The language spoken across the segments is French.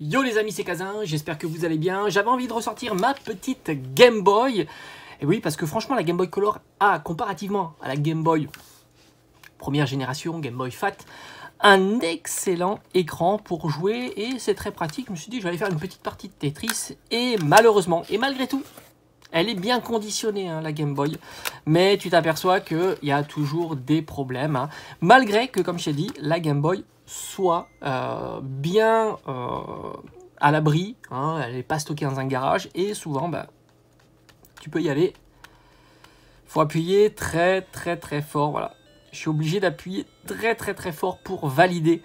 Yo les amis, c'est Kazin, j'espère que vous allez bien. J'avais envie de ressortir ma petite Game Boy. Et oui, parce que franchement, la Game Boy Color a, comparativement à la Game Boy première génération, Game Boy Fat, un excellent écran pour jouer et c'est très pratique. Je me suis dit, je vais aller faire une petite partie de Tetris et malheureusement, et malgré tout, elle est bien conditionnée, hein, la Game Boy, mais tu t'aperçois qu'il y a toujours des problèmes, hein, malgré que, comme je t'ai dit, la Game Boy soit bien à l'abri, hein, elle n'est pas stockée dans un garage, et souvent, bah, tu peux y aller. Il faut appuyer très fort, voilà. Je suis obligé d'appuyer très fort pour valider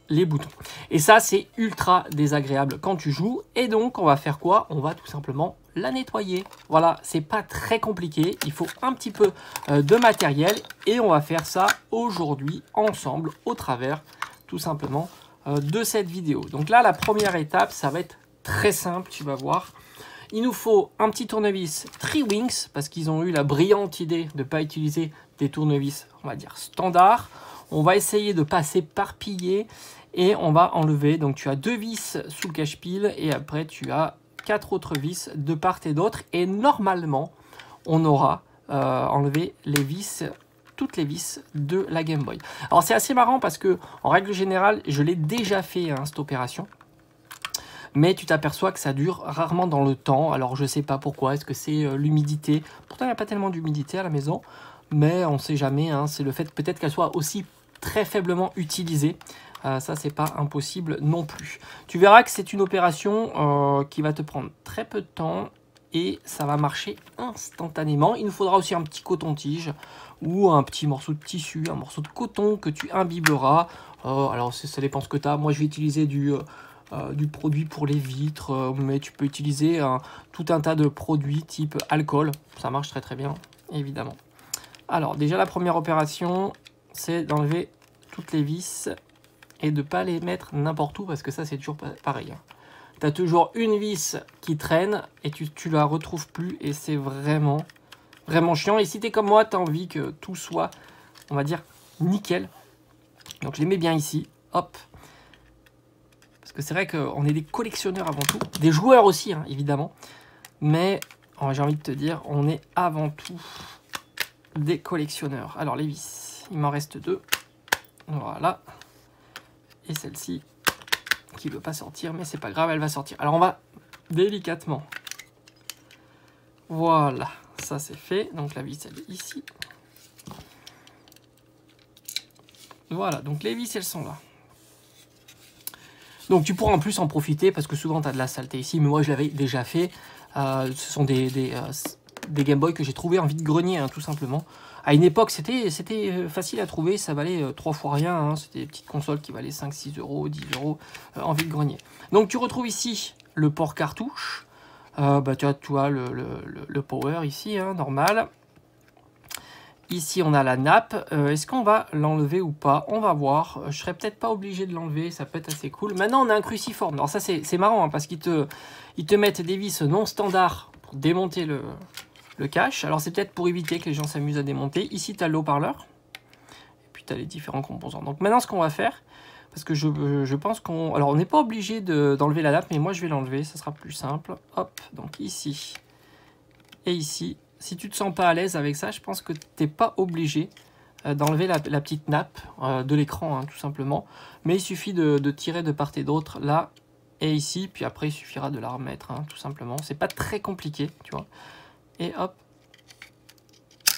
les boutons. Et ça, c'est ultra désagréable quand tu joues. Et donc, on va faire quoi? On va tout simplement la nettoyer. Voilà, c'est pas très compliqué. Il faut un petit peu de matériel. Et on va faire ça aujourd'hui ensemble au travers, tout simplement, de cette vidéo. Donc là, la première étape, ça va être très simple, tu vas voir. Il nous faut un petit tournevis Tri-Wings, parce qu'ils ont eu la brillante idée de ne pas utiliser des tournevis, on va dire, standards. On va essayer de ne pas s'éparpiller et on va enlever. Donc tu as 2 vis sous le cache-pile et après tu as 4 autres vis de part et d'autre. Et normalement, on aura enlevé les vis, toutes les vis de la Game Boy. Alors c'est assez marrant parce que en règle générale, je l'ai déjà fait, hein, cette opération. Mais tu t'aperçois que ça dure rarement dans le temps. Alors je sais pas pourquoi, est-ce que c'est l'humidité? Pourtant il n'y a pas tellement d'humidité à la maison, mais on ne sait jamais, hein. C'est le fait peut-être qu'elle soit aussi très faiblement utilisée. Ça c'est pas impossible non plus. Tu verras que c'est une opération qui va te prendre très peu de temps et ça va marcher instantanément. Il nous faudra aussi un petit coton-tige ou un petit morceau de tissu, un morceau de coton que tu imbiberas. Alors ça dépend ce que tu as. Moi je vais utiliser du produit pour les vitres, mais tu peux utiliser tout un tas de produits type alcool. Ça marche très bien, évidemment. Alors déjà la première opération, c'est d'enlever toutes les vis et de ne pas les mettre n'importe où, parce que ça c'est toujours pareil, hein. Tu as toujours une vis qui traîne et tu la retrouves plus et c'est vraiment chiant. Et si tu es comme moi, tu as envie que tout soit, on va dire, nickel. Donc je les mets bien ici, hop. Parce que c'est vrai qu'on est des collectionneurs avant tout, des joueurs aussi, hein, évidemment. Mais j'ai envie de te dire, on est avant tout des collectionneurs. Alors les vis, il m'en reste 2. Voilà. Et celle-ci, qui ne veut pas sortir, mais c'est pas grave, elle va sortir. Alors on va délicatement. Voilà, ça c'est fait. Donc la vis, elle est ici. Voilà, donc les vis, elles sont là. Donc tu pourras en plus en profiter parce que souvent tu as de la saleté ici, mais moi je l'avais déjà fait. Ce sont des Game Boy que j'ai trouvé en vide-grenier, hein, tout simplement. À une époque c'était facile à trouver, ça valait 3 fois rien, hein. C'était des petites consoles qui valaient 5, 6 euros, 10 euros en vide-grenier. Donc tu retrouves ici le port cartouche, tu as le power ici, hein, normal. Ici, on a la nappe. Est-ce qu'on va l'enlever ou pas? On va voir. Je serais peut-être pas obligé de l'enlever. Ça peut être assez cool. Maintenant, on a un cruciforme. Alors ça, c'est marrant, hein, parce qu'ils te mettent des vis non standards pour démonter le cache. Alors c'est peut-être pour éviter que les gens s'amusent à démonter. Ici, tu as le haut-parleur. Et puis, tu as les différents composants. Donc maintenant, ce qu'on va faire, parce que je pense qu'on... Alors, on n'est pas obligé d'enlever la nappe, mais moi, je vais l'enlever. Ça sera plus simple. Hop, donc ici et ici. Si tu ne te sens pas à l'aise avec ça, je pense que tu n'es pas obligé d'enlever la petite nappe de l'écran, hein, tout simplement. Mais il suffit de tirer de part et d'autre, là et ici. Puis après, il suffira de la remettre, hein, tout simplement. C'est pas très compliqué, tu vois. Et hop,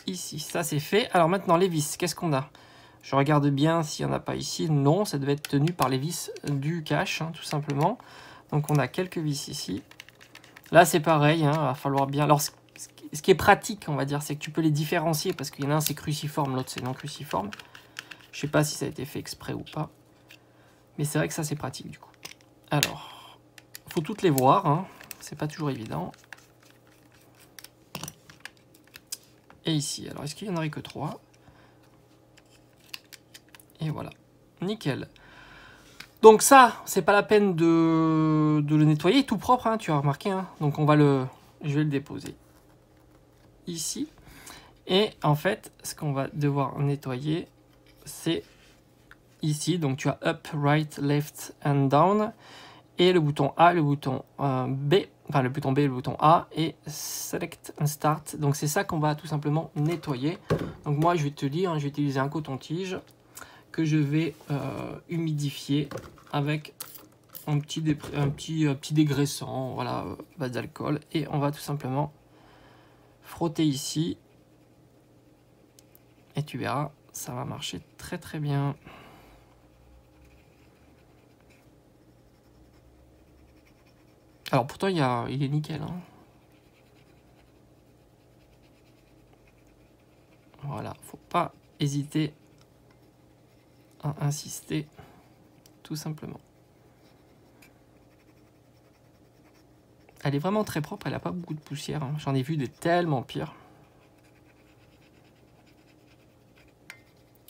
ici, ça c'est fait. Alors maintenant, les vis, qu'est-ce qu'on a? Je regarde bien s'il n'y en a pas ici. Non, ça devait être tenu par les vis du cache, hein, tout simplement. Donc on a quelques vis ici. Là, c'est pareil, hein, il va falloir bien... Alors, ce qui est pratique, on va dire, c'est que tu peux les différencier parce qu'il y en a un c'est cruciforme, l'autre c'est non cruciforme. Je sais pas si ça a été fait exprès ou pas. Mais c'est vrai que ça c'est pratique du coup. Alors, faut toutes les voir, hein. C'est pas toujours évident. Et ici, alors est-ce qu'il y en aurait que 3? Et voilà, nickel. Donc ça, c'est pas la peine de le nettoyer, tout propre, hein, tu as remarqué, hein. Donc on va je vais le déposer ici. Et en fait, ce qu'on va devoir nettoyer, c'est ici. Donc tu as up, right, left and down. Et le bouton A, le bouton B, enfin le bouton B et le bouton A, et Select and Start. Donc c'est ça qu'on va tout simplement nettoyer. Donc moi je vais te dire, hein, je vais utiliser un coton-tige que je vais humidifier avec un petit dégraissant, voilà, base d'alcool. Et on va tout simplement frotter ici. Et tu verras, ça va marcher très très bien. Alors pourtant il est nickel. Hein. Voilà, faut pas hésiter à insister, tout simplement. Elle est vraiment très propre, elle n'a pas beaucoup de poussière. Hein. J'en ai vu des tellement pires.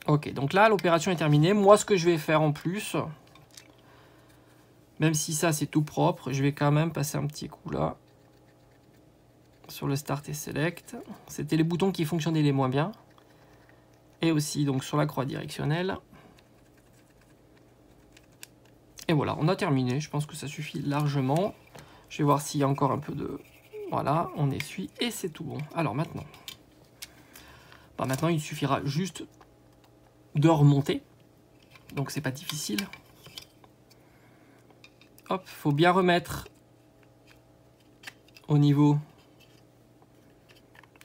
Ok, donc là l'opération est terminée. Moi ce que je vais faire en plus... Même si ça c'est tout propre, je vais quand même passer un petit coup là. Sur le Start et Select. C'était les boutons qui fonctionnaient les moins bien. Et aussi donc sur la croix directionnelle. Et voilà, on a terminé. Je pense que ça suffit largement. Je vais voir s'il y a encore un peu de... Voilà, on essuie et c'est tout bon. Alors maintenant. Maintenant il suffira juste de remonter. Donc c'est pas difficile. Hop, faut bien remettre au niveau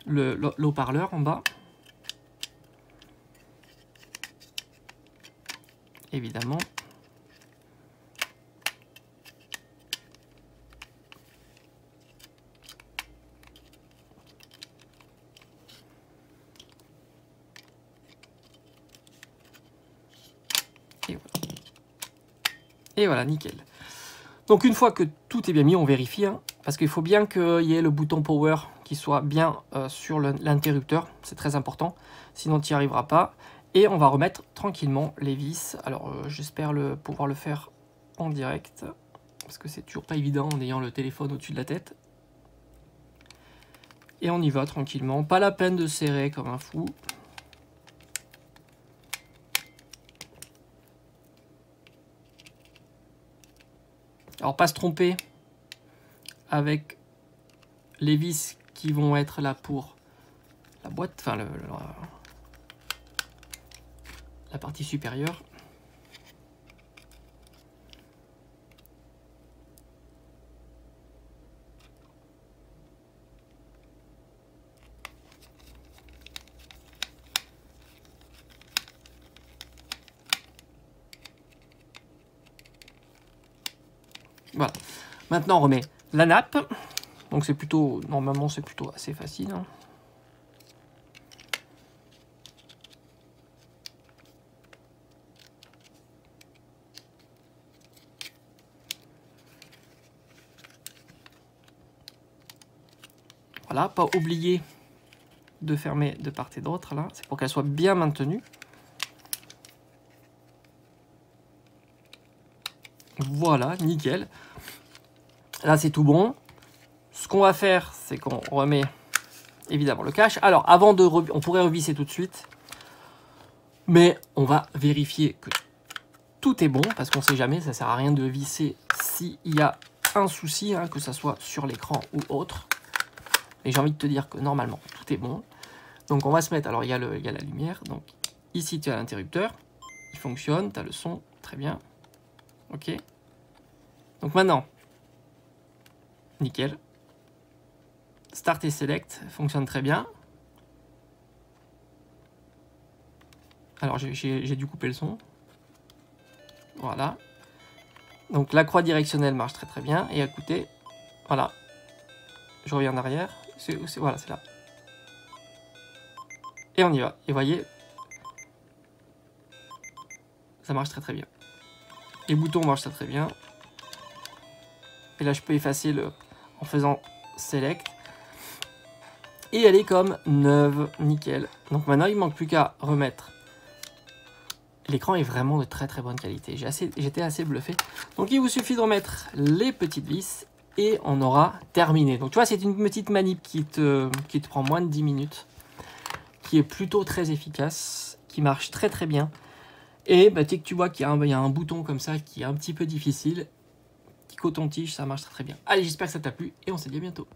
l'haut-parleur en bas. Évidemment. Et voilà. Et voilà, nickel. Donc une fois que tout est bien mis, on vérifie, hein, parce qu'il faut bien qu'il y ait le bouton Power qui soit bien sur l'interrupteur, c'est très important, sinon tu n'y arriveras pas. Et on va remettre tranquillement les vis. Alors j'espère pouvoir le faire en direct, parce que c'est toujours pas évident en ayant le téléphone au-dessus de la tête. Et on y va tranquillement, pas la peine de serrer comme un fou. Alors pas se tromper avec les vis qui vont être là pour la boîte, enfin la partie supérieure. Voilà. Maintenant on remet la nappe. Donc c'est plutôt, normalement c'est plutôt assez facile. Hein. Voilà, pas oublier de fermer de part et d'autre là, c'est pour qu'elle soit bien maintenue. Voilà, nickel. Là c'est tout bon. Ce qu'on va faire, c'est qu'on remet évidemment le cache. Alors avant de on pourrait revisser tout de suite, mais on va vérifier que tout est bon, parce qu'on ne sait jamais, ça sert à rien de visser s'il y a un souci, hein, que ce soit sur l'écran ou autre. Et j'ai envie de te dire que normalement tout est bon. Donc on va se mettre, alors il y a la lumière, donc ici tu as l'interrupteur, il fonctionne, tu as le son, très bien. Ok. Donc maintenant, nickel. Start et Select fonctionne très bien. Alors j'ai dû couper le son. Voilà. Donc la croix directionnelle marche très très bien. Et écoutez, voilà. Je reviens en arrière. Voilà, c'est là. Et on y va. Et voyez, ça marche très très bien. Les boutons marchent très très bien. Et là je peux effacer en faisant Select. Et elle est comme neuve, nickel. Donc maintenant il ne manque plus qu'à remettre. L'écran est vraiment de très très bonne qualité. J'étais assez bluffé. Donc il vous suffit de remettre les petites vis et on aura terminé. Donc tu vois, c'est une petite manip qui te prend moins de 10 minutes, qui est plutôt très efficace, qui marche très très bien. Et bah, dès que tu vois qu'il y a un bouton comme ça qui est un petit peu difficile, petit coton-tige, ça marche très bien. Allez, j'espère que ça t'a plu et on se dit à bientôt.